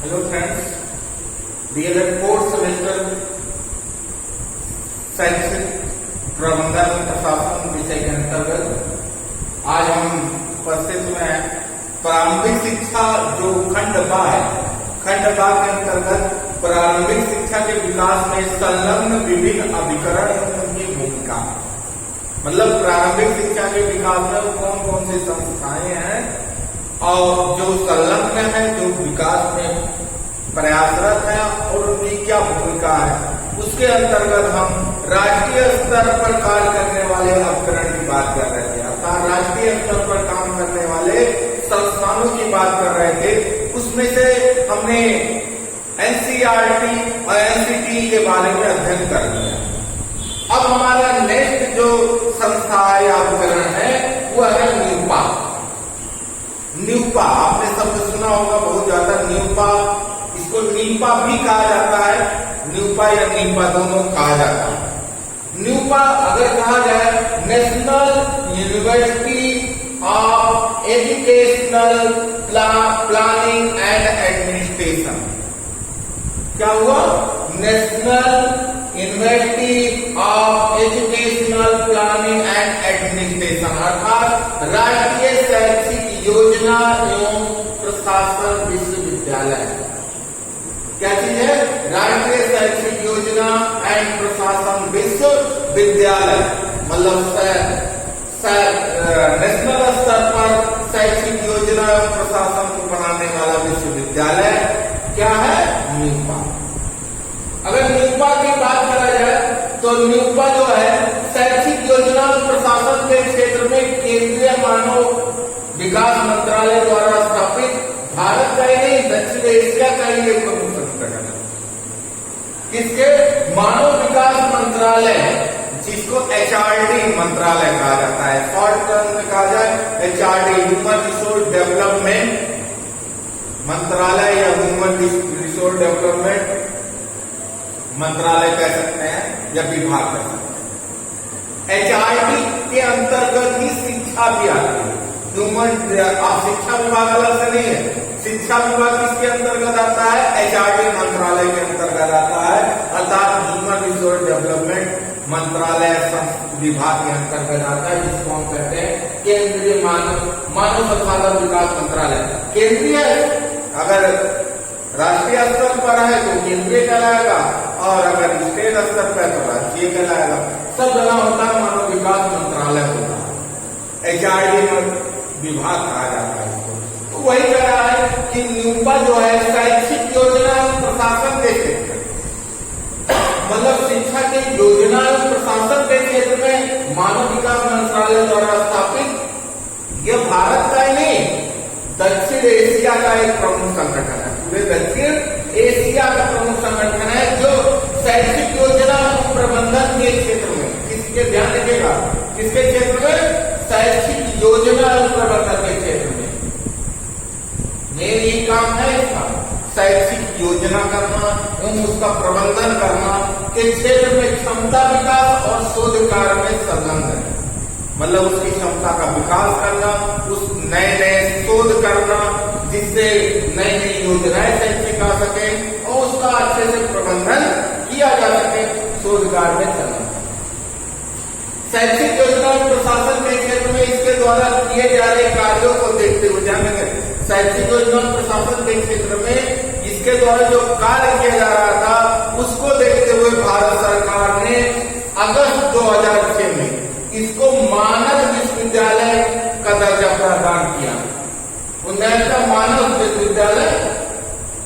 Hello friends, DElEd fourth semester शैक्षिक प्रबंधन प्रशासन विषय के अंतर्गत आज हम उपस्थित हुए हैं। प्रारंभिक शिक्षा जो खंड बा है, खंड बा के अंतर्गत प्रारंभिक शिक्षा के विकास में संलग्न विभिन्न अभिकरण एवं उनकी भूमिका, मतलब प्रारंभिक शिक्षा के विकास में कौन कौन सी संस्थाएं हैं और जो संलग्न है, जो विकास में प्रयासरत है और उनकी क्या भूमिका है, उसके अंतर्गत हम राष्ट्रीय स्तर पर कार्य करने वाले उपकरण की बात कर रहे थे। अर्थात राष्ट्रीय स्तर पर काम करने वाले संस्थानों की बात कर रहे थे। उसमें से हमने एनसीईआरटी और एनसीटी के बारे में अध्ययन कर लिया। अब हमारा नेक्स्ट जो संस्था या उपकरण है वो है न्यूपा। न्यूपा आपने शब्द सुना होगा बहुत ज्यादा, न्यूपा, इसको नीपा भी कहा जाता है, न्यूपा या नीपा दोनों कहा जाता है। न्यूपा अगर कहा जाए national university of educational planning and administration, क्या हुआ? National university of educational planning and administration, अर्थात राष्ट्रीय शैक्षिक योजना एवं प्रशासन विश्वविद्यालय। क्या चीज है? राष्ट्रीय शैक्षिक योजना एंड प्रशासन विश्वविद्यालय, मतलब नेशनल स्तर पर शैक्षिक योजना एवं प्रशासन को बनाने वाला विश्वविद्यालय क्या है? न्यूपा। अगर न्यूपा की बात करा जाए तो न्यूपा जो है शैक्षिक योजना और प्रशासन के क्षेत्र में केंद्रीय मानव विकास मंत्रालय द्वारा स्थापित भारत का ही नहीं दक्षिण एशिया का ही एक प्रमुख संगठन है। किसके? मानव विकास मंत्रालय, जिसको एचआरडी मंत्रालय कहा जाता है। शॉर्ट टर्म में कहा जाए एचआरडी, ह्यूमन रिसोर्स डेवलपमेंट मंत्रालय या ह्यूमन रिसोर्स डेवलपमेंट मंत्रालय कह सकते हैं या विभाग कह सकते हैं। एचआरडी के अंतर्गत ही शिक्षा भी आती है। ह्यूमन, आप शिक्षा विभाग अलग से नहीं है, शिक्षा विभाग किसके अंतर्गत आता है? एचआरडी मंत्रालय के अंतर्गत आता है, अर्थात ह्यूमन रिसोर्स डेवलपमेंट मंत्रालय विभाग के अंतर्गत आता है, जिसको हम कहते हैं केंद्रीय मानव संसाधन विकास मंत्रालय। केंद्रीय अगर राष्ट्रीय स्तर पर है तो केंद्रीय कहलाएगा और अगर स्टेट स्तर पर तो राज्य कहलाएगा। सब जगह होता है मानव विकास मंत्रालय होता है, एचआरडी विभाग कहा जाता है इसको। तो वही कह रहा है कि न्यूपा जो है शैक्षिक योजना एवं प्रशासन के क्षेत्र, मतलब शिक्षा की योजना एवं प्रशासन के क्षेत्र में मानव विकास मंत्रालय द्वारा स्थापित यह भारत का ही नहीं दक्षिण एशिया का एक प्रमुख संगठन है। पूरे दक्षिण एशिया का प्रमुख संगठन है जो शैक्षिक योजना एवं प्रबंधन के क्षेत्र में, किसके ध्यान रखिएगा, किसके क्षेत्र में? शैक्षिक योजना एवं प्रबंधन के क्षेत्र में। मेन ये काम है इसका, शैक्षिक योजना करना एवं उसका प्रबंधन करना के क्षेत्र में क्षमता विकास और शोध कार्य में संलग्न है। मतलब उसकी क्षमता का विकास करना, उस नए नए शोध करना जिससे नई नई योजनाएं शैक्षिक आ सके और उसका अच्छे से प्रबंधन किया जा सके, शोध कार्य में चलना। शैक्षिक योजना और प्रशासन के क्षेत्र में इसके द्वारा किए जा रहे कार्यों को देखते हुए जानेंगे। शैक्षिक योजना और प्रशासन के क्षेत्र में इसके द्वारा जो कार्य किया जा रहा था उसको देखते हुए भारत सरकार ने अगस्त 2006 में इसको मानद विश्वविद्यालय का दर्जा प्रदान किया। उन्नत मानव विश्वविद्यालय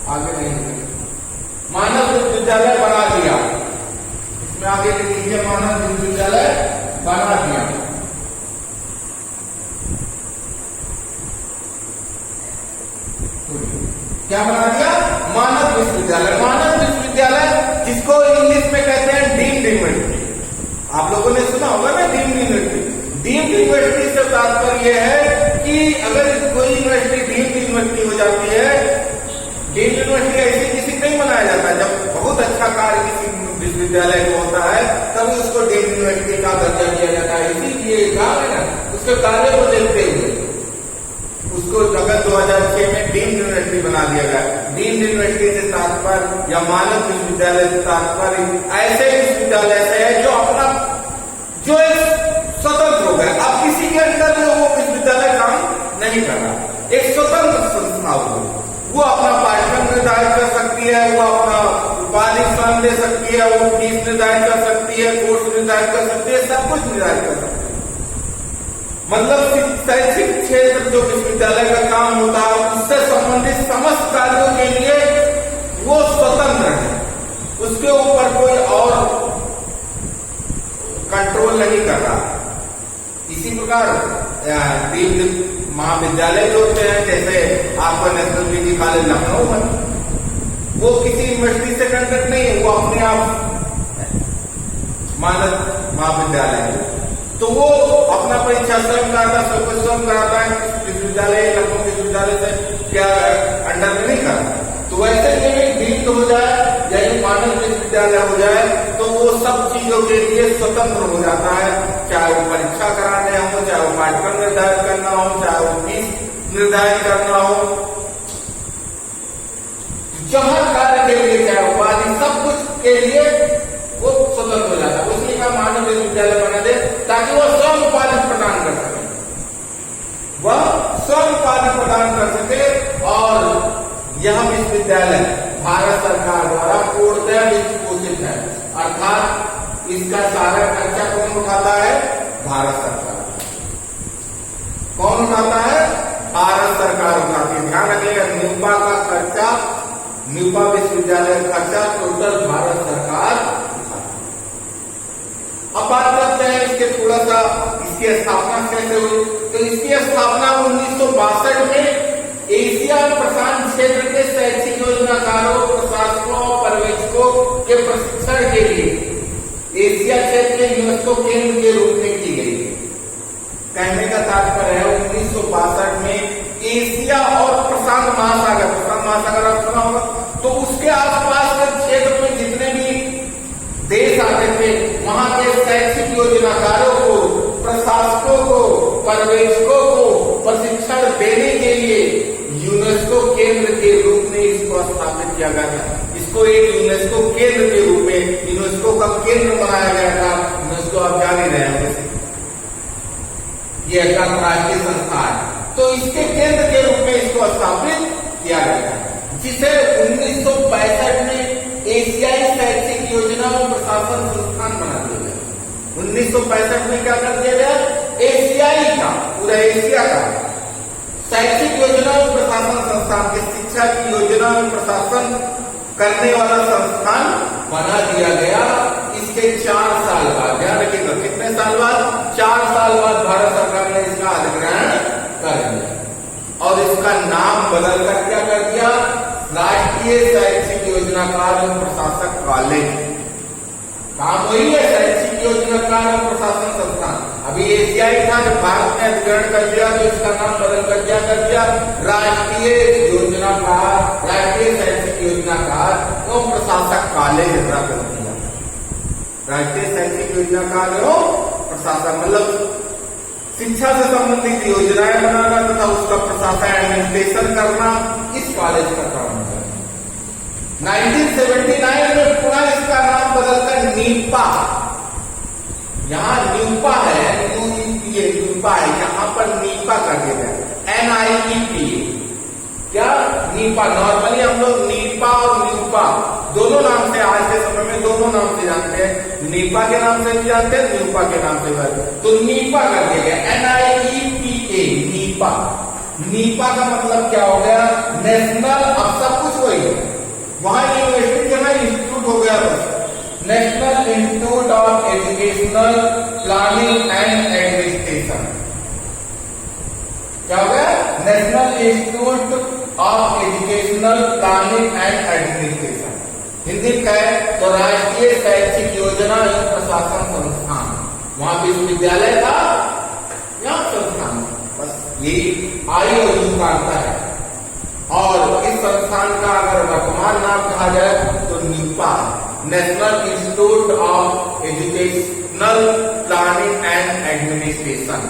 आगे नहीं, मानव विश्वविद्यालय बना दिया। इसमें आगे लिख लीजिए मानव विश्वविद्यालय बना दिया। क्या बना दिया? मानव विश्वविद्यालय। मानव विश्वविद्यालय जिसको इंग्लिश में कहते हैं डीम्ड यूनिवर्सिटी। आप लोगों ने सुना होगा ना डीम्ड यूनिवर्सिटी। डीम्ड यूनिवर्सिटी से तात्पर्य है कि अगर कोई यूनिवर्सिटी डीम्ड यूनिवर्सिटी हो जाती है, डीम्ड यूनिवर्सिटी ऐसी किसी नहीं बनाया जाता, जब बहुत अच्छा कार्य किसी विश्वविद्यालय को होता है तभी उसको डीम्ड यूनिवर्सिटी का दर्जा दिया जाता है। इसीलिए काम है ना, उसके कार्य को देखते हुए उसको अगस्त 2006 में डीम्ड यूनिवर्सिटी बना दिया गया। डीम्ड डीम्ड यूनिवर्सिटी से तात्पर्य या मानद विश्वविद्यालय से तात्पर्य ऐसे विश्वविद्यालय से है जो एक स्वतंत्र हो गया। अब किसी के अंदर में वो विश्वविद्यालय काम नहीं कर रहा, एक स्वतंत्र संस्था हो, वो अपना पाठ्यक्रम निर्धारित कर सकती है, वो अपना उपाधि स्वयं दे सकती है, वो फीस निर्धारित कर सकती है, कोर्स निर्धारित कर सकती है, सब कुछ निर्धारित कर सकती है। मतलब शैक्षिक क्षेत्र जो विश्वविद्यालय का काम होता है उससे संबंधित समस्त कार्यों के लिए वो स्वतंत्र है, उसके ऊपर कोई और कंट्रोल नहीं कर रहा। इसी प्रकार डीम्ड महाविद्यालय जो होते हैं, जैसे आपका नेशनल डिग्री कॉलेज लखनऊ है, वो किसी यूनिवर्सिटी से कंडक्ट नहीं है, वो अपने आप मानद महाविद्यालय है, तो वो अपना परीक्षा स्वयं कराता है, सब कुछ स्वयं कराता है, विश्वविद्यालय लखनऊ विश्वविद्यालय से क्या अंडर में नहीं करता। तो वैसे ये डीम्ड हो जाए या ये मानद विश्वविद्यालय हो जाए तो वो सब चीजों के लिए स्वतंत्र हो जाता है, चाहे वो परीक्षा कराने हो, चाहे वो पाठ्यक्रम निर्धारित करना हो, चाहे वो फीस निर्धारित करना हो, जहां कार्य के लिए चाहे उपाधि सब कुछ के लिए वो स्वतंत्र हो जाता है। उसलिए का मानव विश्वविद्यालय बना दे ताकि वह स्वयं उपाधि प्रदान कर सके, वह स्वयं उपाधि प्रदान कर सके। और यह विश्वविद्यालय भारत सरकार द्वारा पूर्णतः वित्त पोषित है, अर्थात इसका सारा खर्चा कौन उठाता है? भारत सरकार। कौन उठाता है? भारत सरकार उठाती है। ध्यान रखिएगा, न्यूपा का खर्चा, न्यूपा विश्वविद्यालय का खर्चा टोटल भारत सरकार उठाती है। अब बात करते हैं इसके थोड़ा सा, इसकी स्थापना कैसे हुई। तो इसकी स्थापना 1962 में एशिया प्रशांत क्षेत्र के शैक्षिक योजनाकारों, प्रशासकों और पर्यवेक्षकों के प्रशिक्षण के लिए एशिया क्षेत्र के यूनेस्को केंद्र के रूप में की गई है। कहने का तात्पर्य है 1962 में एशिया और प्रशांत महासागर आप सुना होगा, तो उसके आसपास के क्षेत्र में जितने भी देश आते थे वहां के शैक्षिक योजनाकारों को, प्रशासकों को, पर्यवेक्षकों को प्रशिक्षण देने के लिए यूनेस्को केंद्र के रूप में इसको स्थापित किया गया था। इसको एक यूनेस्को केंद्र के रूप में, यूनेस्को का केंद्र बनाया गया था। यूनेस्को आप जान ही रहे हैं, ये एक अंतर्राष्ट्रीय संस्था है, तो इसके केंद्र के रूप में इसको स्थापित किया गया था, जिसे 1965 में एशियाई शैक्षिक योजना और प्रशासन संस्थान बना दिया गया। 1965 में क्या कर दिया गया? एशियाई का, पूरा एशिया का शैक्षिक योजना और प्रशासन संस्थान की शिक्षा की योजना और प्रशासन करने वाला संस्थान बना दिया गया। इसके 4 साल बाद, ध्यान रखिएगा कितने साल बाद? 4 साल बाद भारत सरकार ने इसका अधिग्रहण कर दिया और इसका नाम बदलकर क्या कर दिया? राष्ट्रीय शैक्षिक योजनाकार और प्रशासक कॉलेज। काम वही है, शैक्षिक योजनाकार और प्रशासन संस्थान। अभी एशियाई था, जब भारत ने अधिग्रहण कर दिया तो इसका नाम बदल कर क्या कर दिया? राष्ट्रीय योजनाकार, राष्ट्रीय शैक्षिक योजनाकार और प्रशासक कॉलेज कर दिया। राष्ट्रीय शैक्षिक योजनाकार और प्रशासक मतलब शिक्षा से संबंधित योजनाएं बनाना तथा उसका प्रशासन एडमिनिस्ट्रेशन करना इस कॉलेज का काम है। 1979 में पुनः इसका नाम बदलकर नीपा, यहाँ न्यूपा है, न्यूपा है, यहाँ पर नीपा कर दिया गया, NIEP। क्या? नीपा। नॉर्मली हम लोग नीपा और न्यूपा दोनों नाम से, आज के समय में दोनों नाम से जानते हैं, नीपा के नाम से भी जानते हैं, न्यूपा के नाम से भी। तो नीपा कर दिया गया, NIEPA, नीपा। नीपा का मतलब क्या हो गया? नेशनल, अब सब कुछ वही है, वहां यूनिवर्सिटी के ना इंस्टीट्यूट हो गया बस, national institute of educational planning and administration. क्या हो गया? National institute of educational planning and administration. Hindi में कहे तो राष्ट्रीय शैक्षिक योजना एवं प्रशासन संस्थान। वहां विश्वविद्यालय था, यहाँ संस्थान, बस यही आई और यू का अंतर है। और इस संस्थान का अगर वर्तमान नाम कहा जाए तो Nipah, national institute of educational planning and administration,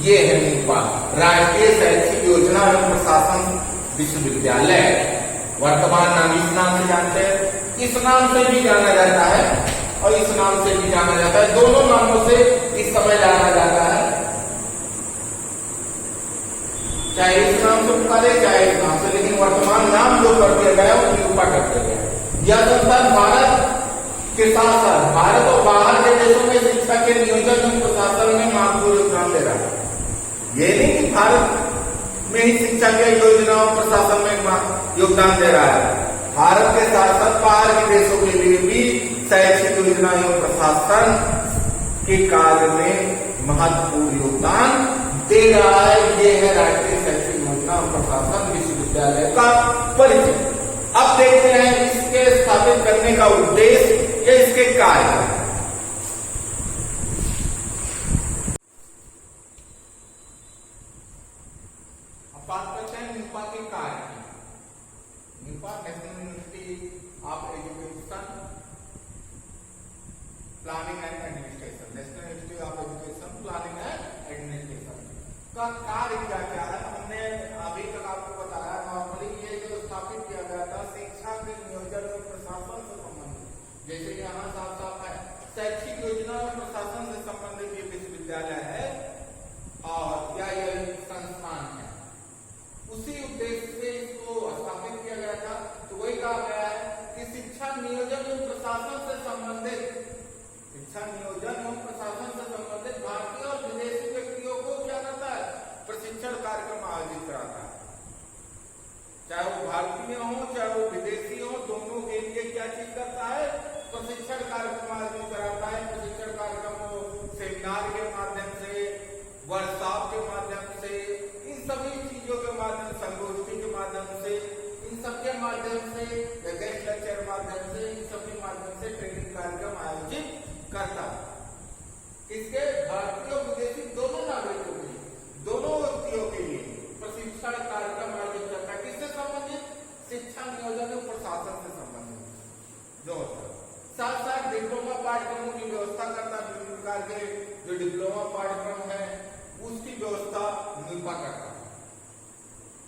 ये है नीपा, राष्ट्रीय शैक्षिक योजना एवं प्रशासन विश्वविद्यालय। वर्तमान नाम इस नाम से जानते हैं, इस नाम से भी जाना जाता है और इस नाम से भी जाना जाता है। दोनों नामों से इस समय जाना जाता है, चाहे इस नाम से पुकारे चाहे इस नाम से, लेकिन वर्तमान नाम जो कर दिया गया वो निरूपा कर दिया गया। यह संस्थान भारत के साथ साथ भारत और बाहर के देशों में शिक्षा के नियोजन और प्रशासन में महत्वपूर्ण योगदान दे रहा है। ये नहीं कि भारत में ही शिक्षा के योजना और प्रशासन में योगदान दे रहा है, भारत के साथ साथ बाहर के देशों के लिए भी शैक्षिक योजना एवं प्रशासन के कार्य में महत्वपूर्ण योगदान दे रहा है। ये है राष्ट्रीय शैक्षिक योजना और प्रशासन विश्वविद्यालय का परिचय। अब देखते हैं इसके स्थापित करने का उद्देश्य या इसके कार्य। अब बात करते हैं निपा के कार्य की। Nipah national university of education planning and administration, national institute of education planning and administration का कार्य क्या क्या है, हमने अभी तक आपको बताया। नॉर्मली ये जो स्थापित किया गया था शिक्षा के नियोजन और प्रशासन से संबंधित, जैसे यहाँ साफ साफ है शैक्षिक योजना और प्रशासन से संबंधित ये विश्वविद्यालय है और या यह संस्थान है, उसी उद्देश्य से इसको स्थापित किया गया था। तो वही कहा गया है कि शिक्षा नियोजन और प्रशासन से संबंधित, शिक्षा नियोजन एवं प्रशासन से संबंधित भारतीय और विदेशी व्यक्तियों को क्या करता है, प्रशिक्षण कार्यक्रम आयोजित कराता है। चाहे वो भारतीय हो चाहे वो विदेशी हो, दोनों के लिए क्या चीज करता है, प्रशिक्षण कार्यक्रम आयोजित कराता है। प्रशिक्षण कार्यक्रम को सेमिनार के माध्यम से, वर्कशॉप के माध्यम से, इन सभी चीजों के माध्यम, संगोष्ठी के माध्यम से, इन सबके माध्यम से, गेस्ट लेक्चर माध्यम से, इन सबके माध्यम से ट्रेनिंग कार्यक्रम आयोजित करता है। इसके भारतीय और विदेशी दोनों नागरिकों के लिए, दोनों व्यक्तियों के लिए प्रशिक्षण कार्यक्रम आयोजित करता है। किससे संबंधित, शिक्षा नियोजन और प्रशासन से संबंधित जो होता है। साथ साथ डिप्लोमा पाठ्यक्रमों की व्यवस्था करता है, विभिन्न प्रकार के जो डिप्लोमा पाठ्यक्रम है उसकी व्यवस्था निपा करता है।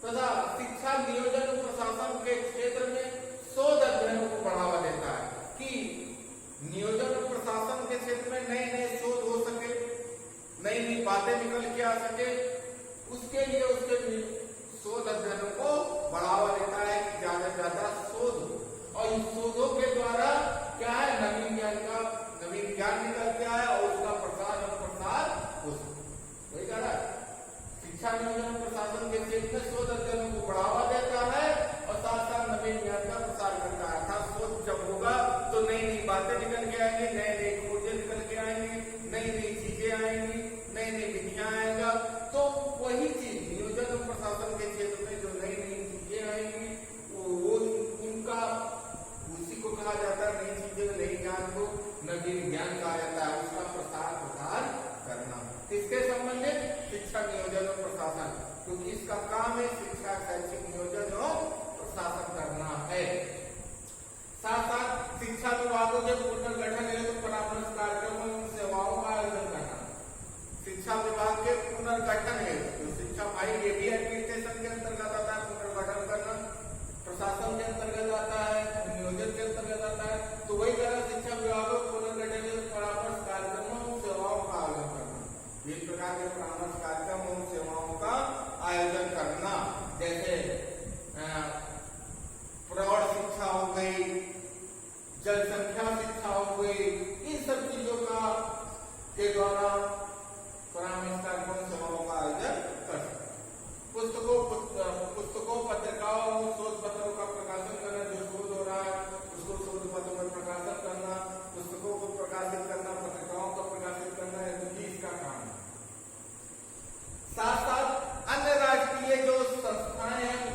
तथा शिक्षा नियोजन और प्रशासन के क्षेत्र में शोध अध्ययनों को बढ़ावा देता है कि नियोजन और प्रशासन के क्षेत्र में नए नए शोध हो सके, नई नई बातें निकल के आ सके, उसके लिए उसके शोध अध्ययनों को बढ़ावा देता है कि ज्यादा से ज्यादा शोध हो और इन शोधों के द्वारा क्या है, नवीन ज्ञान निकल के आए और उसका प्रसार और प्रसार हो सके। वही कह रहा है शिक्षा नियोजन और प्रशासन के क्षेत्र में शोध अध्ययनों को बढ़ावा देता है और साथ साथ नवीन ज्ञान का प्रसार करता है। अर्थात शोध जब होगा तो नई नई बातें निकल के आएंगी, नए नए खोजें निकल के आएंगी, नई नई चीजें आएंगी, नई नई विधियां आएगा। तो वही चीज नियोजन और प्रशासन के क्षेत्र में जो नई नई चीजें आएंगी वो उनका, उसी को कहा जाता है नई चीजें, नई ज्ञान को नवीन ज्ञान कहा जाता है, उसका प्रसार करना। किसके संबंधित, शिक्षा नियोजन और प्रशासन, क्योंकि इसका काम है शिक्षा शैक्षिक नियोजन और प्रशासन करना है। साथ साथ शिक्षा विभागों के पुनर्गठन हेतु परामर्श कार्यक्रमों एवं सेवाओं का आयोजन करना। शिक्षा विभाग के पुनर्गठन हेतु शिक्षा भाई ये भी एडमिनिस्ट्रेशन के अंतर्गत आता है, पुनर्गठन करना प्रशासन के अंतर्गत आता है, नियोजन के अंतर्गत आता है। तो वही तरह शिक्षा विभागों के पुनर्गठन हेतु परामर्श कार्यक्रमों एवं सेवाओं का आयोजन करना, विभिन्न प्रकार के परामर्श कार्यक्रम एवं सेवाओं का आयोजन करना, जैसे प्रौढ़ शिक्षा हो गई, जनसंख्या शिक्षा हो गई, इन सब चीजों का के द्वारा परामर्श कार्यक्रम सेवाओं का आयोजन कर सकते। पुस्तकों पत्रिकाओं शोध पत्रों का प्रकाशन करना, जो शोध हो रहा है उसको शोध पत्र में प्रकाशन करना, पुस्तकों को प्रकाशित करना, पत्रिकाओं को प्रकाशित करना, ये इसका काम है। साथ साथ अन्य राष्ट्रीय जो संस्थाएं हैं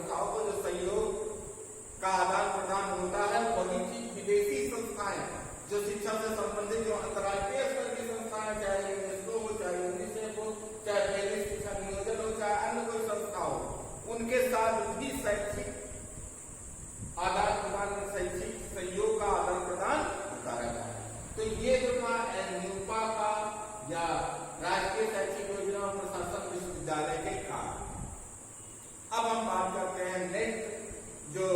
संस्थाओं को जो सहयोग का आदान प्रदान होता है, वही चीज विदेशी संस्थाएं जो शिक्षा से संबंधित जो अंतर्राष्ट्रीय स्तर की संस्थाएं, चाहे यूनेस्को हो, चाहे यूनिसेफ हो, चाहे पेरिस शिक्षा नियोजन हो, चाहे अन्य कोई संस्था हो, उनके साथ भी शैक्षिक आदान प्रदान, शैक्षिक सहयोग का आदान प्रदान होता रहता है। तो ये जो न्यूपा का या राष्ट्रीय शैक्षिक योजना और प्रशासन विश्वविद्यालय के काम। अब हम बात करते हैं नेक्स्ट जो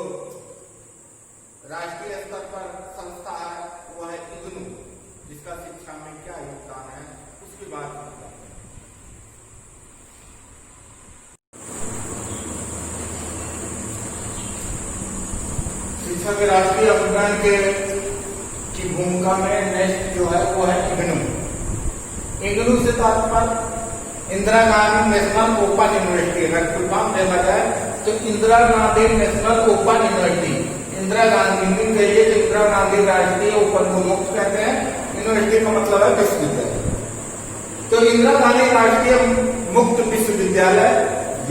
राष्ट्रीय स्तर पर संस्था है, वो है इग्नू, जिसका शिक्षा में क्या योगदान है उसकी बात करते हैं। शिक्षा के राष्ट्रीय अभियान की भूमिका में नेक्स्ट जो है वो है इग्नू। इग्नू से तात्पर्य Indira Gandhi national open university. अगर फुल फॉर्म देखा जाए तो Indira Gandhi national open university, Indira Gandhi Hindi कहिए तो इंदिरा गांधी राष्ट्रीय ओपन को मुक्त कहते हैं, यूनिवर्सिटी का मतलब है विश्वविद्यालय। तो इंदिरा गांधी राष्ट्रीय मुक्त विश्वविद्यालय,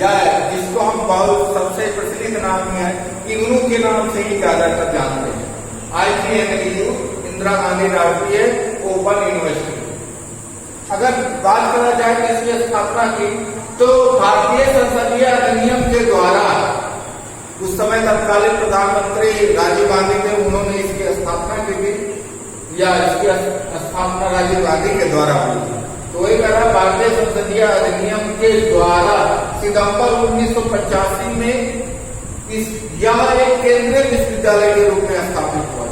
या जिसको हम बहुत सबसे प्रचलित नाम है इग्नू के नाम से ही ज्यादातर जानते हैं, IGNOU, इंदिरा गांधी राष्ट्रीय ओपन यूनिवर्सिटी। अगर बात करा जाए कि इसकी स्थापना की, तो भारतीय संसदीय अधिनियम के द्वारा उस समय तत्कालीन प्रधानमंत्री राजीव गांधी थे, उन्होंने इसकी स्थापना की थी, या इसकी स्थापना राजीव गांधी के द्वारा हुई थी। तो वही कह रहा, भारतीय संसदीय अधिनियम के द्वारा सितंबर 1985 में यह एक केंद्रीय विश्वविद्यालय के रूप में स्थापित हुआ।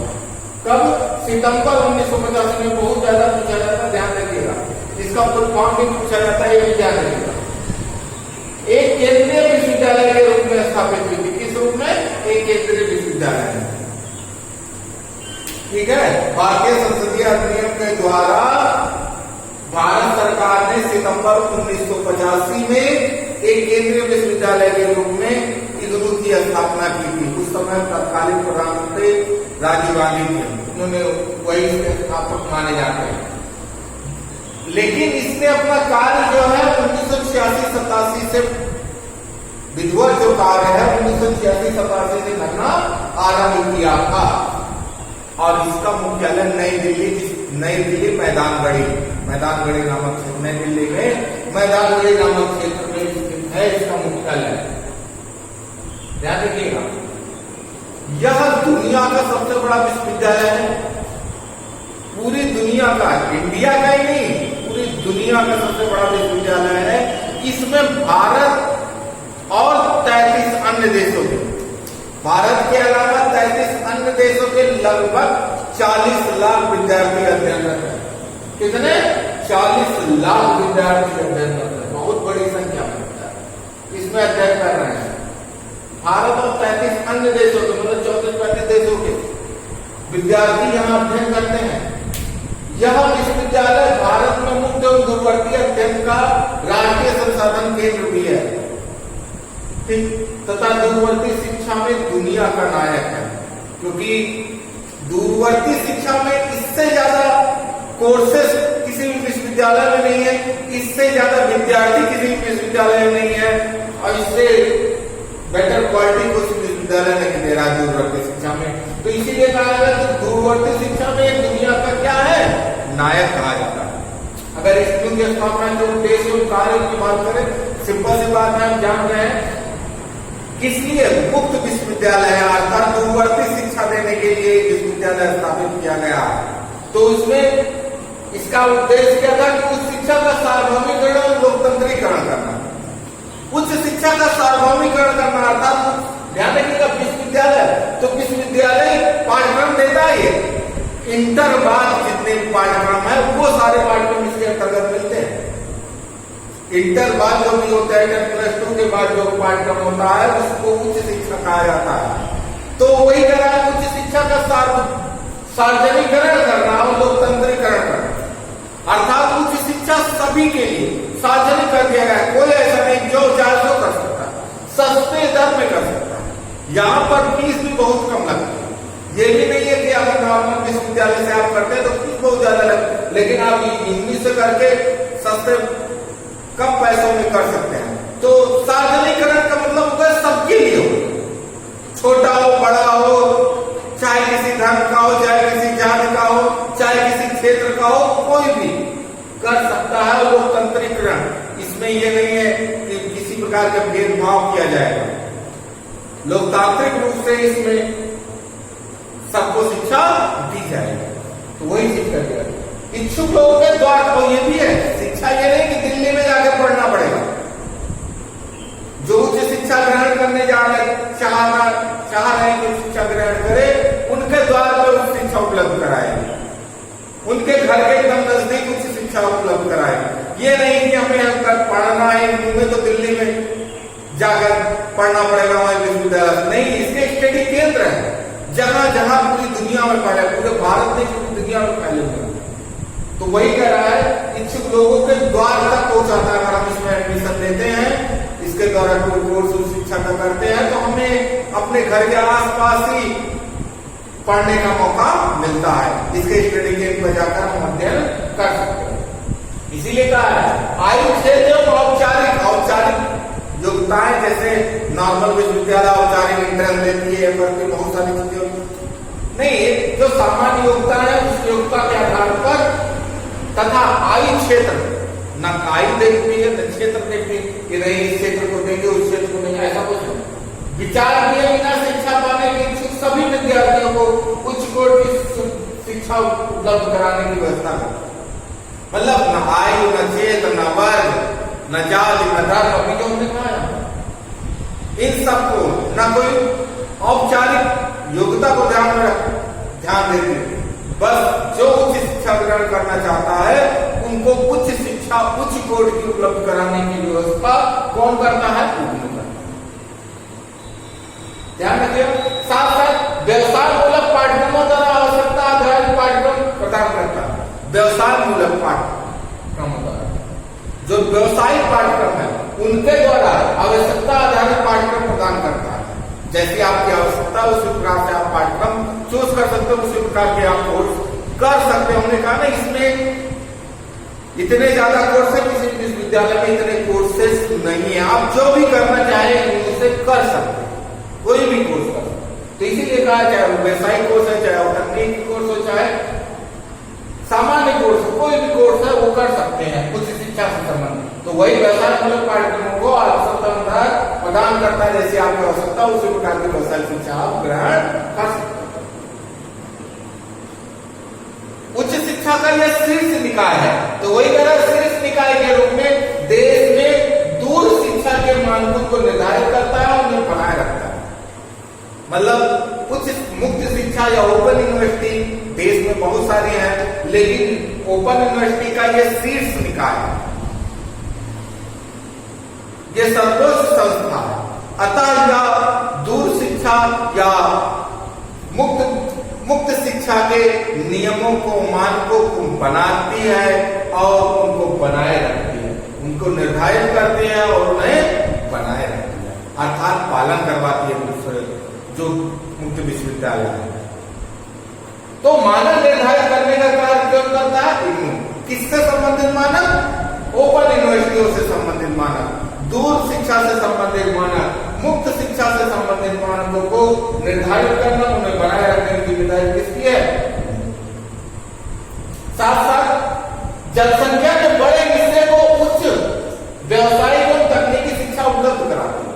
कब? सितंबर 1985 में। बहुत ज्यादा पूछा जाता है, ध्यान रखिएगा, इसका फुल फॉर्म भी पूछा जाता है, ये भी ध्यान रखिएगा। एक केंद्रीय विश्वविद्यालय के रूप में स्थापित हुई थी। किस रूप में? एक केंद्रीय विश्वविद्यालय। ठीक है। भारतीय संसदीय अधिनियम के द्वारा भारत सरकार ने सितंबर 1985 में एक केंद्रीय विश्वविद्यालय के रूप में इग्नू की स्थापना की थी। उस समय तत्कालीन प्रधानमंत्री राजीव गांधी थे, उन्होंने वही स्थापक माने जाते हैं। लेकिन इसने अपना कार्य जो है 1986-87 से विधिवत जो कार्य है 1986-87 से करना आरंभ किया था, और इसका मुख्यालय नई दिल्ली मैदानगढ़ी नामक क्षेत्र, नई दिल्ली में मैदानगढ़ी नामक क्षेत्र में स्थित है इसका मुख्यालय। ध्यान रखिएगा, यह दुनिया का सबसे बड़ा विश्वविद्यालय है, पूरी दुनिया का, इंडिया का ही नहीं, पूरी दुनिया का सबसे बड़ा विश्वविद्यालय है। इसमें भारत और 33 अन्य देशों के, भारत के अलावा 33 अन्य देशों के लगभग 40 लाख विद्यार्थी अध्ययनरत है। कितने? 40 लाख विद्यार्थी अध्ययनरत है। बहुत बड़ी संख्या में इसमें अध्ययन कर रहे हैं। भारत और 33 अन्य देशों के, मतलब 34-35 देशों के विद्यार्थी यहाँ अध्ययन करते हैं। यह विश्वविद्यालय भारत में मुक्त एवं दूरवर्ती अध्ययन का राष्ट्रीय संसाधन केंद्र भी है, तथा दूरवर्ती शिक्षा में दुनिया का नायक है, क्योंकि दूरवर्ती शिक्षा में इससे ज्यादा कोर्सेस किसी भी विश्वविद्यालय में नहीं है, इससे ज्यादा विद्यार्थी किसी भी विश्वविद्यालय में नहीं है, और इससे बेटर क्वालिटी को विश्वविद्यालय नहीं दे रहा दूरवर्ती शिक्षा में। तो इसीलिए कहा जाता है दूरवर्ती शिक्षा में दुनिया का क्या है? नायक कहा जाता है। अगर इग्नू की स्थापना के उद्देश्य और कार्य की बात करें, सिंपल सी बात है, हम जान रहे हैं किस लिए मुक्त विश्वविद्यालय है, अर्थात दूरवर्ती शिक्षा देने के लिए विश्वविद्यालय स्थापित किया गया। तो उसमें इसका उद्देश्य क्या था कि उच्च शिक्षा का सार्वभौमिकरण और लोकतंत्रीकरण करना, उच्च शिक्षा का सार्वभौमिकरण करना, अर्थात ध्यान रखिएगा विश्वविद्यालय, तो विश्वविद्यालय पाठ्यक्रम देता है, इंटर बाद जितने पाठ्यक्रम है वो सारे पाठ्यक्रम इसके अंतर्गत मिलते हैं। इंटर बाद जो भी होता है, 10+2 के बाद जो पाठ्यक्रम होता है उसको उच्च शिक्षा कहा जाता है। तो वही कह रहा है उच्च शिक्षा का सार्वजनिकरण करना और लोकतंत्रीकरण करना, अर्थात उच्च शिक्षा सभी के लिए सार्वजनिक कर दिया गया। कोई ऐसा नहीं जो चाहे सो कर सकता है, सस्ते दर में कर सकता है। यहाँ पर फीस भी बहुत कम लगती है। ये भी नहीं है कि अगर नॉर्मल विश्वविद्यालय से आप करते हैं तो फीस बहुत ज्यादा लगती है, लेकिन आप इंग्लिश से करके सस्ते कम पैसों में कर सकते हैं। तो सार्वजनिकरण का मतलब होता है सबके लिए हो, क्षेत्र का हो, कोई भी कर सकता है लोकतंत्रीकरण। इसमें यह नहीं है कि किसी प्रकार का भेदभाव किया जाएगा, लोकतांत्रिक रूप से इसमें सबको शिक्षा दी जाएगी। तो वही चीज कर दिया इच्छुक लोगों के द्वार। और ये भी है, शिक्षा ये नहीं कि दिल्ली में जाके पढ़ना पड़ेगा। जो उच्च शिक्षा ग्रहण करने जा रहे चाह रहे हैं कि शिक्षा ग्रहण करे, उनके द्वार पर उच्च शिक्षा उपलब्ध कराएगी, उनके घर के एकदम नजदीक उच्च शिक्षा उपलब्ध कराएगी। ये नहीं कि हमें अगर पढ़ना है में तो दिल्ली में जाकर पढ़ना पड़ेगा हमारे विश्वविद्यालय। नहीं, इसके स्टडी केंद्र है जहां जहां पूरी दुनिया में फैले, पूरे भारत में पूरी दुनिया में फैले हुए। तो वही कह रहा है इच्छुक लोगों के द्वार तक पहुंचाता है। अगर हम इसमें एडमिशन लेते हैं, इसके द्वारा कोई कोर्स शिक्षा का करते हैं, तो हमें अपने घर के आसपास ही पढ़ने का मौका मिलता है। इसके स्टडी केंद्र पर जाकर हम अध्ययन कर सकते हैं। इसीलिए कहा है आयु क्षेत्र औपचारिक योग्यताएं, जैसे नॉर्मल विश्वविद्यालय औपचारिक इंट्रेंस देती है, भर्ती बहुत सारी चीजें नहीं, जो सामान्य योग्यता है उस योग्यता के आधार पर तथा आयु क्षेत्र, न आयु देखती है न क्षेत्र देखती कि नहीं इस क्षेत्र को देंगे उस क्षेत्र को नहीं, ऐसा कुछ नहीं। विचार किए बिना शिक्षा पाने के इच्छुक सभी विद्यार्थियों को उच्च कोटि की शिक्षा उपलब्ध कराने की व्यवस्था करता है। मतलब न आयु न क्षेत्र न वर्ग न जाति न धर्म, अभी जो हमने कहा इन सबको न कोई औपचारिक योग्यता को ध्यान देते, बस जो उच्च शिक्षा ग्रहण करना चाहता है उनको उच्च शिक्षा उच्च कोटि की उपलब्ध कराने की व्यवस्था कौन करता है? ध्यान रखिए। साथ साथ व्यवसाय मूलक पाठ्यक्रमों द्वारा आवश्यकता आधारित पाठ्यक्रम प्रदान करता है। व्यवसाय मूलक पाठ्यक्रमों द्वारा जो व्यवसायिक पाठ्यक्रम है उनके द्वारा आवश्यकता आधारित पाठ्यक्रम प्रदान करता है। जैसी आपकी आवश्यकता उसी प्रकार से आप पाठ्यक्रम चूज कर सकते हो, उसी प्रकार के आप कोर्स कर सकते हो। हमने कहा ना इसमें इतने ज्यादा कोर्स है, किसी विश्वविद्यालय में इतने कोर्सेस नहीं है। आप जो भी करना चाहें उसे कर सकते हैं, कोई भी कोर्स कर सकते हैं। तो इसीलिए कहा चाहे वो व्यवसायिक कोर्स है, चाहे वो तकनीकी कोर्स हो, चाहे सामान्य कोर्स, कोई भी कोर्स है वो कर सकते हैं उच्च शिक्षा से संबंधित। तो वही व्यवसाय मूलक पाठ्यक्रमों को आवश्यकता प्रदान करता है, जैसे आपकी आवश्यकता उसी प्रकार की व्यवसाय शिक्षा आप ग्रहण कर सकते हैं। उच्च शिक्षा का यह शीर्ष निकाय है, तो वही तरह शीर्ष निकाय के रूप में देश में दूर शिक्षा के मानकों को निर्धारित करता है और उन्हें बनाए रखता है। मतलब उच्च मुक्त शिक्षा या ओपन यूनिवर्सिटी देश में बहुत सारे हैं, लेकिन ओपन यूनिवर्सिटी का यह शीर्ष निकाय है, ये सर्वोच्च संस्था है। अतः यह दूर शिक्षा या मुक्त शिक्षा के नियमों को मानकों को बनाती है और उनको बनाए रखती है, उनको निर्धारित करती है और उन्हें बनाए रखती है, अर्थात पालन करवाती है दूसरे जो मुक्त विश्वविद्यालय है। तो मानक निर्धारित करने का कार्य क्यों करता है? किससे संबंधित मानक? ओपन यूनिवर्सिटियों से संबंधित मानक, दूर शिक्षा से संबंधित मानक, मुक्त शिक्षा से संबंधित मानकों को निर्धारित करना, उन्हें बनाए रखने की जिम्मेदारी किसकी है? साथ साथ जनसंख्या के बड़े हिस्से को उच्च व्यवसायिक और तकनीकी शिक्षा उपलब्ध कराती है।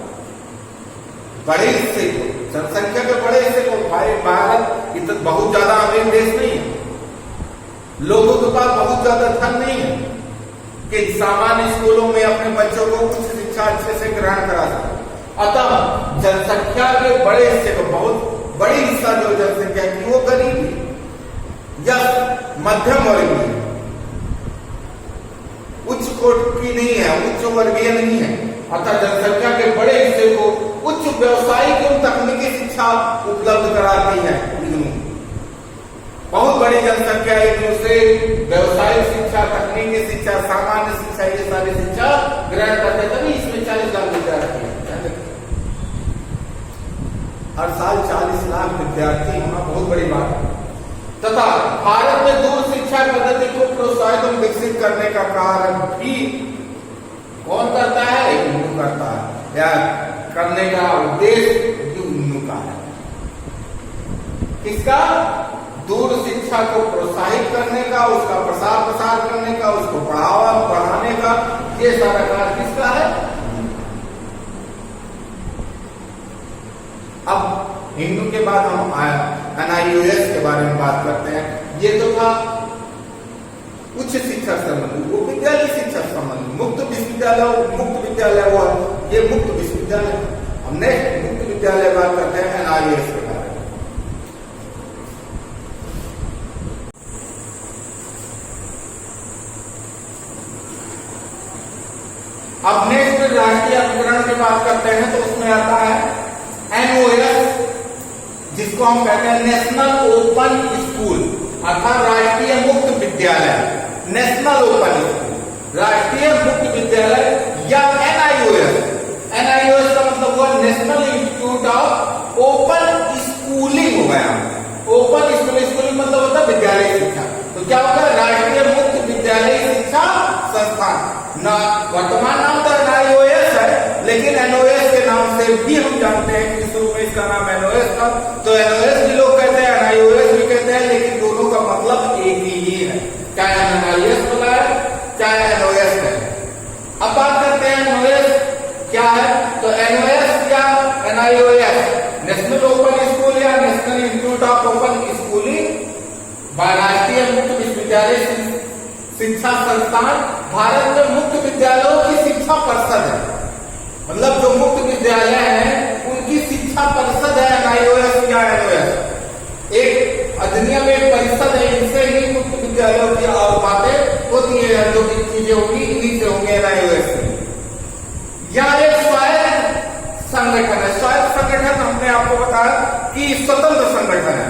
बड़े हिस्से को, जनसंख्या के बड़े हिस्से को, भाई भारत इतना बहुत ज्यादा अमीर देश नहीं है, लोगों के पास बहुत ज्यादा धन नहीं है कि सामान्य स्कूलों में अपने बच्चों को उच्च शिक्षा अच्छे से ग्रहण करा सके। अतः जनसंख्या के बड़े हिस्से को, बहुत बड़ी हिस्सा जो जनसंख्या की वो गरीब है या मध्यम वर्गीय है, उच्च कोटि की नहीं है, उच्च वर्गीय नहीं है। अतः जनसंख्या के बड़े हिस्से को उच्च व्यवसायिक एवं तकनीकी शिक्षा उपलब्ध कराती है। बहुत बड़ी जनसंख्या इग्नू से व्यवसायिक शिक्षा, तकनीकी शिक्षा, सामान्य शिक्षा, ये सारी शिक्षा ग्रहण करते हैं। तभी इसमें 40 लाख विद्यार्थी हैं। हर साल 40 लाख विद्यार्थी होना बहुत बड़ी बात है। तथा भारत में दूर शिक्षा पद्धति को प्रोत्साहित और विकसित करने का कार्य भी कौन करता है? इग्नू करता है, या करने का उद्देश्य इग्नू का है। किसका? दूर शिक्षा को प्रोत्साहित करने का, उसका बढ़ावा बढ़ाने का ये सारा कार्य किसका है? अब हिंदू के बाद हम NIOS के बारे में बात करते हैं। ये तो था उच्च शिक्षा संबंधी, वो विद्यालय शिक्षा संबंधी, मुक्त विद्यालय हुआ, ये मुक्त विश्वविद्यालय। हमने मुक्त विद्यालय बात करते हैं NIOS के बारे में। अब नेक्स्ट राष्ट्रीय अभिकरण की बात करते हैं तो उसमें आता है NOS, जिसको हम कहते हैं नेशनल ओपन स्कूल, अर्थात राष्ट्रीय मुक्त विद्यालय, नेशनल ओपन स्कूल, राष्ट्रीय मुक्त विद्यालय या NIOS का मतलब हुआ national institute of open schooling हो गया। ओपन स्कूलिंग मतलब होता है विद्यालय शिक्षा। तो क्या होगा? राष्ट्रीय मुक्त विद्यालय शिक्षा संस्थान। ना वर्तमान नाम तो NIOS है, लेकिन NOS के नाम से भी हम जानते हैं कि शुरू में इसका नाम NOS था। तो NOS भी लोग कहते हैं, NIOS भी कहते हैं, लेकिन दोनों का मतलब एक ही है, चाहे NIOS बोला है चाहे NOS है। अब बात करते हैं NOS क्या है। तो NOS या NIOS, नेशनल ओपन स्कूल या national institute of open schooling, राष्ट्रीय मुक्त विश्वविद्यालय शिक्षा संस्थान, भारत में मुक्त विद्यालयों की शिक्षा परिषद है। मतलब जो मुक्त विद्यालय हैं उनकी शिक्षा परिषद है NIOS या NOS। एक अधिनियम, एक परिषद है, इनसे ही मुक्त विद्यालयों की और बातें होती है, जो भी चीजें होंगी इन्हीं से होंगे NIOS से। या एक स्वायत्त संगठन है। स्वायत्त संगठन हमने आपको बताया कि स्वतंत्र संगठन है,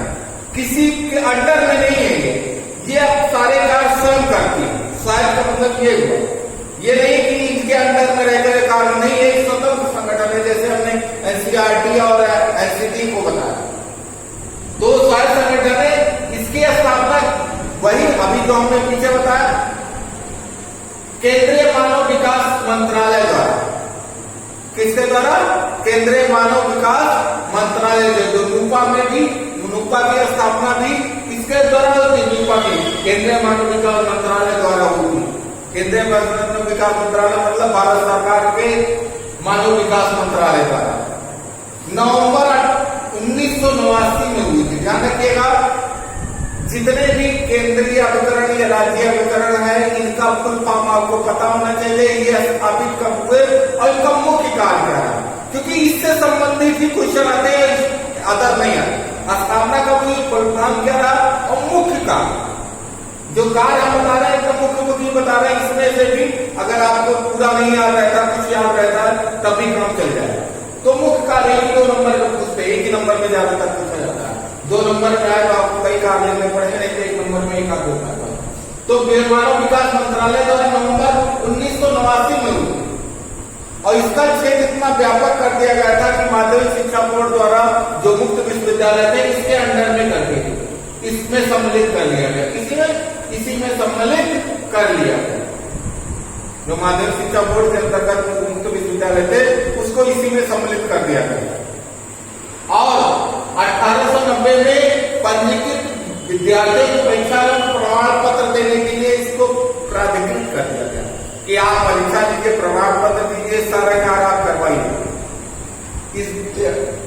किसी के अंडर में नहीं है ये अब सारे कार्य स्वयं करती है। स्वायत्त का मतलब ये हुआ, ये नहीं कि इनके अंडर में रहकर कार्य नहीं, एक स्वतंत्र संगठन है, जैसे हमने NCERT और NCT को बताया। तो स्वायत्त संगठन है, इसकी स्थापना वही अभी जो हमने पीछे बताया केंद्रीय मानव विकास मंत्रालय द्वारा। किसके द्वारा? केंद्रीय मानव विकास मंत्रालय, जो नुपा में भी, नुपा की स्थापना भी इसके द्वारा होती, नुपा की केंद्रीय मानव विकास मंत्रालय द्वारा होती। केंद्रीय मानव विकास मंत्रालय मतलब भारत सरकार के मानव विकास मंत्रालय द्वारा नवंबर 1989 में हुई थी। ध्यान रखिएगा, जितने भी केंद्रीय अभिकरण या राज्य अभिकरण है इनका फुल फॉर्म आपको पता होना चाहिए, ये स्थापित कब हुए और इनका मुख्य कार्य क्या है, क्योंकि इससे संबंधित ही क्वेश्चन आते हैं, अदर नहीं आते। स्थापना कब हुई, फुल फॉर्म क्या रहा और मुख्य कार्य, जो कार्य हम बता रहे हैं मुख्य बता रहे हैं। इसमें से भी अगर आपको पूरा नहीं याद रहता, कुछ याद रहता है, तभी काम चल जाएगा। तो मुख्य कार्य 2 नंबर का पूछते हैं, 1 ही नंबर में ज्यादातर पूछा जाता है। 2 नंबर में आए तो आपको कई कार्य लेने पड़ेंगे, नहीं तो 1 नंबर में एक आध होता है। तो मानव विकास मंत्रालय द्वारा नवंबर 1989 में हुई और इसका क्षेत्र इतना व्यापक कर दिया गया था कि माध्यमिक शिक्षा बोर्ड द्वारा जो मुक्त विश्वविद्यालय थे इसके अंडर में कर दिए, इसमें सम्मिलित कर लिया गया, इसी में सम्मिलित कर लिया गया। जो माध्यमिक शिक्षा बोर्ड के अंतर्गत मुक्त विश्वविद्यालय थे उसको इसी में सम्मिलित कर दिया गया। और 1890 में पंजीकृत विद्यार्थियों की परीक्षा में प्रमाण पत्र देने के लिए इसको प्राधिकृत कर दिया गया कि आप परीक्षा दीजिए, प्रमाण पत्र दीजिए, सारा कार्य आप करवाइए,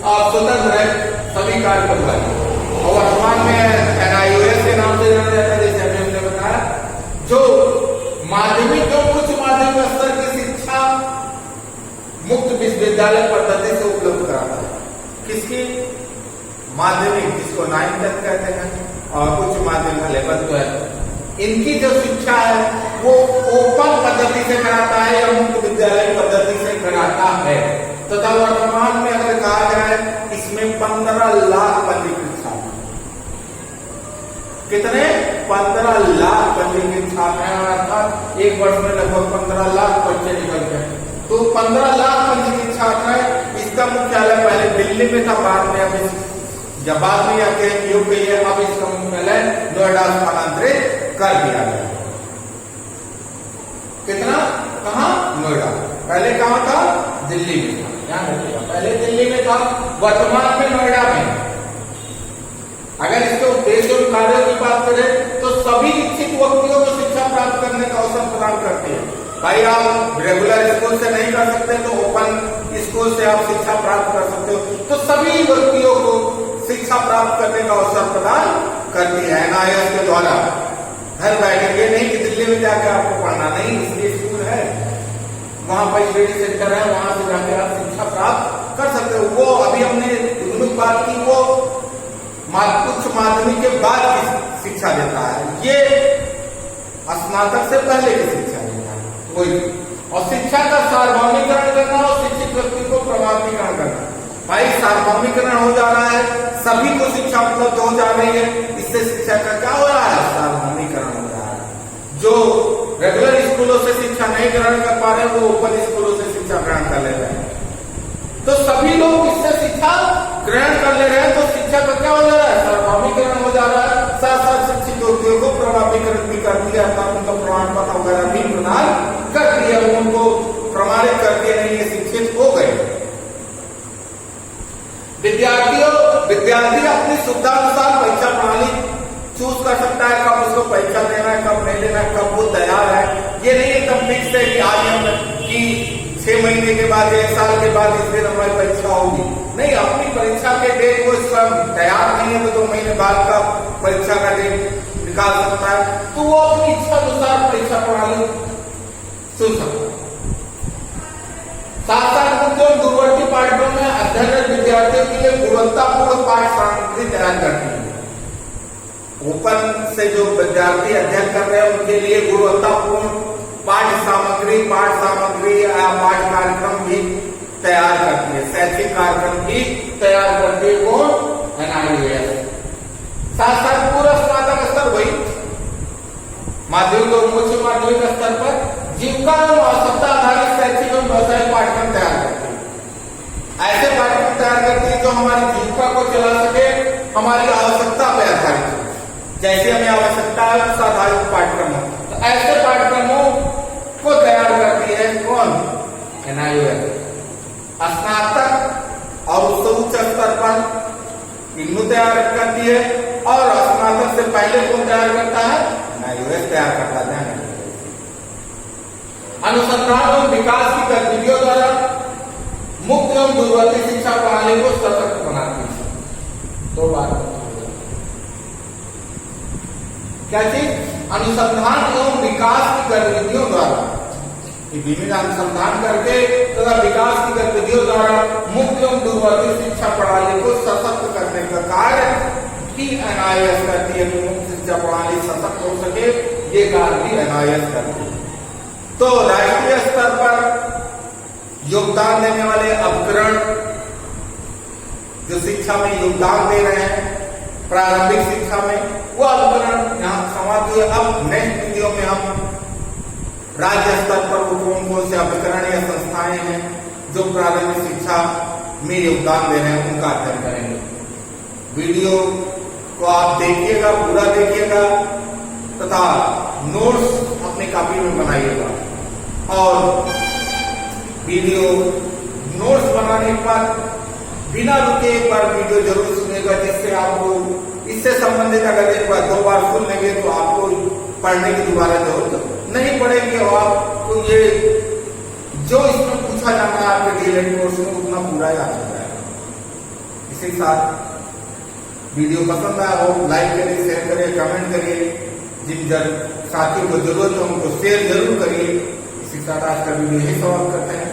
आप स्वतंत्र है, सभी कार्य करवाइए। और वर्तमान में NIOS के नाम से जाना जाता है, जैसे हमने बताया, जो माध्यमिक जो उच्च माध्यमिक स्तर की शिक्षा मुक्त विश्वविद्यालय पद्धति से उपलब्ध कराता है। किसकी? माध्यमिक, जिसको 9 तक कहते हैं, और उच्च माध्यमिक 11 12, इनकी जो शिक्षा है वो ओपन पद्धति से कराता है या मुक्त विद्यालय पद्धति से कराता है। तथा वर्तमान में अगर कहा जाए इसमें 15 लाख पंजीकृत छात्र, कितने? 15 लाख पंजीकृत छात्र हैं, अर्थात एक वर्ष में लगभग 15 लाख बच्चे निकलते हैं। तो 15 लाख पंजीकृत छात्र है। इसका मुख्यालय पहले दिल्ली में था, बाद में अभी जब बाद में आके योग गई है, अब इसका मुख्यालय नोएडा स्थानांतरित कर दिया गया। कितना? कहा? नोएडा। पहले कहां था? दिल्ली में था, ध्यान रखिएगा, पहले दिल्ली में था, वर्तमान में नोएडा में। अगर इसके उद्देश्य और कार्यों की बात करें तो सभी इच्छुक व्यक्तियों को शिक्षा प्राप्त करने का अवसर प्रदान करती है। भाई आप रेगुलर स्कूल से नहीं कर सकते तो ओपन स्कूल से आप शिक्षा प्राप्त कर सकते हो। तो सभी व्यक्तियों को शिक्षा प्राप्त करने का अवसर प्रदान करती है एनआईएस के द्वारा। घर बैठे, ये नहीं कि दिल्ली में जाकर आपको पढ़ना, नहीं, इसलिए स्कूल है, वहां पर स्टडी सेंटर है, वहां से जाकर आप शिक्षा प्राप्त कर सकते हो। वो अभी हमने बात की, वो उच्च माध्यमिक के बाद की शिक्षा देता है, ये स्नातक से पहले की शिक्षा देता है वही। और शिक्षा का सार्वभौमिकरण करना और शिक्षित व्यक्ति को प्रमाणीकरण करना। भाई सार्वभौमिकरण हो जा रहा है, सभी को शिक्षा उपलब्ध हो जा रही है, इससे शिक्षा का क्या हो रहा है, सार्वभौमिकरण हो रहा है। जो रेगुलर स्कूलों से शिक्षा नहीं ग्रहण कर पा रहे वो ओपन स्कूलों से शिक्षा ग्रहण कर ले रहे हैं। तो सभी लोग इससे शिक्षा ग्रहण कर ले रहे हैं, तो शिक्षा का क्या हो जा रहा है, सार्वभौमिकरण हो जा रहा है। साथ साथ शिक्षित व्यक्तियों को प्रमाणीकरण भी कर दिया, उनका प्रमाण पत्र वगैरह भी प्रदान कर दिया, उनको प्रमाणित कर दिया, नहीं ये शिक्षित हो गए। विद्यार्थी अपनी सुविधा अनुसार परीक्षा प्रणाली चूज कर सकता है, कब उसको परीक्षा देना है, कब नहीं देना है, कब वो तैयार है। ये नहीं एकदम फिक्स है कि आज हम कि 6 महीने के बाद, 1 साल के बाद इस दिन हमारी परीक्षा होगी, नहीं, अपनी परीक्षा के डेट वो स्वयं तैयार नहीं है तो 2 महीने बाद का परीक्षा का डेट निकाल सकता है। तो वो अपनी इच्छा अनुसार परीक्षा प्रणाली चुन सकता है। साथ साथ मुख्य और दूरवर्ती पाठ्यक्रम में अध्ययनरत विद्यार्थियों के लिए गुणवत्तापूर्ण पाठ सामग्री तैयार करती है। ओपन से जो विद्यार्थी अध्ययन कर रहे हैं उनके लिए गुणवत्तापूर्ण पाठ सामग्री या पाठ कार्यक्रम भी तैयार करती है, शैक्षिक कार्यक्रम भी तैयार करती है वो एनआईएस। साथ साथ पूरा स्नातक स्तर वही माध्यमिक और उच्च माध्यमिक स्तर पर जीविका एवं आवश्यकता आधारित शैक्षिक एवं व्यवसायिक पाठ्यक्रम तैयार करती है। ऐसे पाठ्यक्रम तैयार करती है जो हमारी जीविका को चला सके, हमारी आवश्यकता पर आधारित, जैसे हमें आवश्यकता है उस आधारित पाठ्यक्रम। तो ऐसे पाठ्यक्रमों को तैयार करती है कौन, एनआईएस। स्नातक और उससे उच्च स्तर पर इग्नू तैयार करती है, और स्नातक से पहले कौन तैयार करता है, एनआईएस तैयार करता है। अनुसंधान और विकास की गतिविधियों द्वारा मुक्त एवं दूरवर्ती शिक्षा प्रणाली को सशक्त बनाती है। 2 बात क्या चीज, अनुसंधान एवं विकास की गतिविधियों द्वारा, विभिन्न अनुसंधान करके तथा विकास की गतिविधियों द्वारा मुक्त एवं दूरवर्ती शिक्षा प्रणाली को सशक्त करने का कार्य भी एनआईएस करती है। मुक्त शिक्षा प्रणाली सशक्त हो सके, ये कार्य भी एनआईएस करती है। तो राष्ट्रीय स्तर पर योगदान देने वाले उपकरण जो शिक्षा में योगदान दे रहे हैं, प्रारंभिक शिक्षा में, वो उपकरण यहाँ समाप्त हुए। अब नेक्स्ट वीडियो में हम राज्य स्तर पर कौन कौन से उपकरण या संस्थाएं हैं जो प्रारंभिक शिक्षा में योगदान दे रहे हैं, उनका अध्ययन करेंगे। वीडियो को आप देखिएगा, पूरा देखिएगा तथा नोट्स अपनी कॉपी में बनाइएगा। और वीडियो नोट्स बनाने के बाद बिना रुके एक बार वीडियो जरूर सुनेगा, जिससे आपको इससे संबंधित अगर एक बार 2 बार सुन लेंगे तो आपको पढ़ने की दोबारा जरूरत नहीं पड़ेगी, और आपको ये जो इसमें पूछा जाना है आपके डीएलएड कोर्स में उतना पूरा याद हो जाएगा। इसी साथ वीडियो पसंद आया हो लाइक करिए, शेयर करिए, कमेंट करिए, जिन साथियों को जरूरत हो उनको शेयर जरूर करिए। इसी साथ आज का वीडियो यही समाप्त करते हैं।